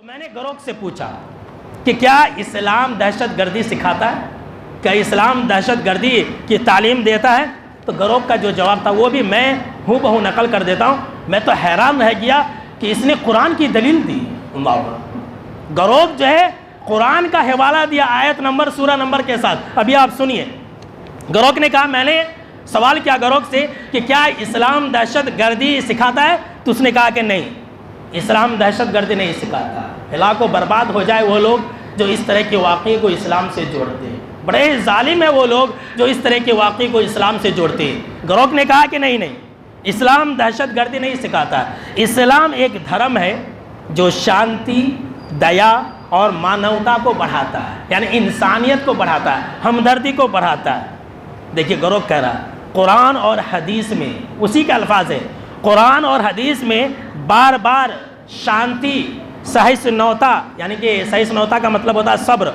تو میں نے گروہ سے پوچھا کہ کیا اسلام دہشت گردی سکھاتا ہے، کیا اسلام دہشت گردی کی تعلیم دیتا ہے؟ تو گروہ کا جو جواب تھا وہ بھی میں ہوں بہو نقل کر دیتا ہوں۔ میں تو حیران رہ گیا کہ اس نے قرآن کی دلیل دی۔ گروہ جو ہے قرآن کا حوالہ دیا آیت نمبر سورہ نمبر کے ساتھ۔ ابھی آپ سنیے، گروہ نے کہا، میں نے سوال کیا گروہ سے کہ کیا اسلام دہشت گردی سکھاتا ہے؟ تو اس نے کہا کہ نہیں، اسلام دہشت گردی نہیں سکھاتا۔ ہلاک و برباد ہو جائے وہ لوگ جو اس طرح کے واقعے کو اسلام سے جوڑتے ہیں، بڑے ظالم ہیں وہ لوگ جو اس طرح کے واقعے کو اسلام سے جوڑتے ہیں۔ گروہ نے کہا کہ نہیں، اسلام دہشت گردی نہیں سکھاتا۔ اسلام ایک دھرم ہے جو شانتی، دیا اور مانوتا کو بڑھاتا ہے، یعنی انسانیت کو بڑھاتا ہے، ہمدردی کو بڑھاتا ہے۔ دیکھیے گروہ کہہ رہا ہے قرآن اور حدیث میں، اسی کے الفاظ ہے، قرآن اور حدیث میں بار بار شانتی، سہسنوتا، یعنی کہ سہسنوتا کا مطلب ہوتا ہے صبر،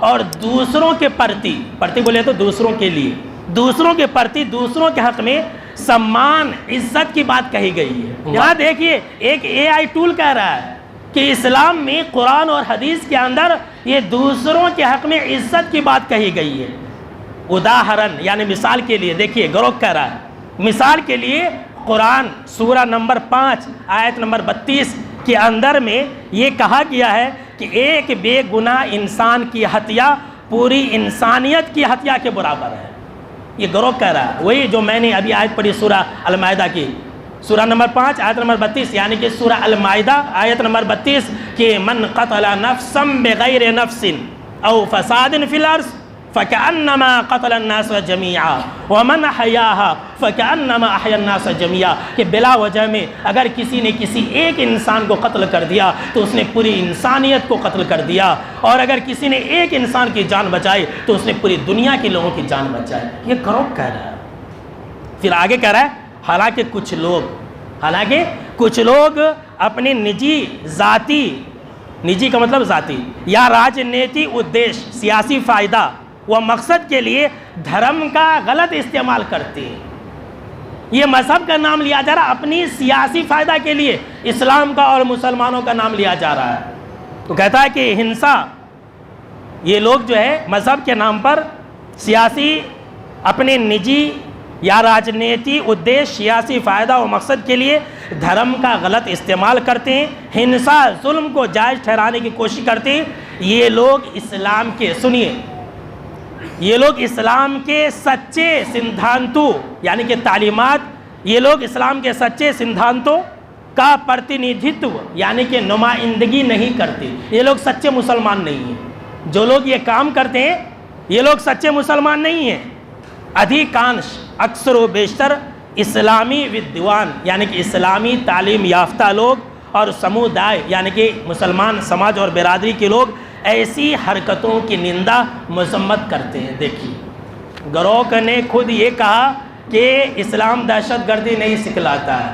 اور دوسروں کے پرتی بولے تو دوسروں کے لیے، دوسروں کے پرتی، دوسروں کے حق میں سمان، عزت کی بات کہی گئی ہے۔ یہاں دیکھیے ایک اے آئی ٹول کہہ رہا ہے کہ اسلام میں قرآن اور حدیث کے اندر یہ دوسروں کے حق میں عزت کی بات کہی گئی ہے۔ اداہرن یعنی مثال کے لیے دیکھیے گروہ کہہ رہا ہے، مثال کے لیے قرآن سورہ نمبر 5 آیت نمبر 32 کے اندر میں یہ کہا گیا ہے کہ ایک بے گناہ انسان کی ہتیا پوری انسانیت کی ہتیا کے برابر ہے۔ یہ گروہ کہہ رہا ہے، وہی جو میں نے ابھی آیت پڑھی سورہ المائدہ کی، سورہ نمبر 5 آیت نمبر 32، یعنی کہ سورہ المائدہ آیت نمبر 32 کہ من قتل نفسا بغیر نفس او فساد فی الارض فکأنما قتل الناس جميعا ومن احیاها فکأنما احیا الناس جميعا، کہ بلا وجہ میں اگر کسی نے کسی ایک انسان کو قتل کر دیا تو اس نے پوری انسانیت کو قتل کر دیا، اور اگر کسی نے ایک انسان کی جان بچائی تو اس نے پوری دنیا کے لوگوں کی جان بچائی۔ یہ گروہ کہہ رہا ہے۔ پھر آگے کہہ رہا ہے حالانکہ کچھ لوگ اپنے ذاتی، نجی کا مطلب ذاتی، یا راجنیتی ادیش، سیاسی فائدہ و مقصد کے لیے دھرم کا غلط استعمال کرتے ہیں۔ یہ مذہب کا نام لیا جا رہا ہے، اپنی سیاسی فائدہ کے لیے اسلام کا اور مسلمانوں کا نام لیا جا رہا ہے۔ تو کہتا ہے کہ ہنسا، یہ لوگ جو ہے مذہب کے نام پر سیاسی، اپنے نجی یا راجنیتی ادیش، سیاسی فائدہ و مقصد کے لیے دھرم کا غلط استعمال کرتے ہیں، ہنسا، ظلم کو جائز ٹھہرانے کی کوشش کرتے ہیں۔ یہ لوگ اسلام کے، سنیے، یہ لوگ اسلام کے سچے سدھانتوں یعنی کہ تعلیمات، یہ لوگ اسلام کے سچے سدھانتوں کا پرتنیدھتو یعنی کہ نمائندگی نہیں کرتے۔ یہ لوگ سچے مسلمان نہیں ہیں۔ جو لوگ یہ کام کرتے ہیں یہ لوگ سچے مسلمان نہیں ہیں۔ ادھیکانش، اکثر و بیشتر اسلامی ودوان یعنی کہ اسلامی تعلیم یافتہ لوگ اور سمودائے یعنی کہ مسلمان سماج اور برادری کے لوگ ایسی حرکتوں کی نندا مذمت کرتے ہیں۔ دیکھیے گروہ نے خود یہ کہا کہ اسلام دہشت گردی نہیں سکھلاتا ہے،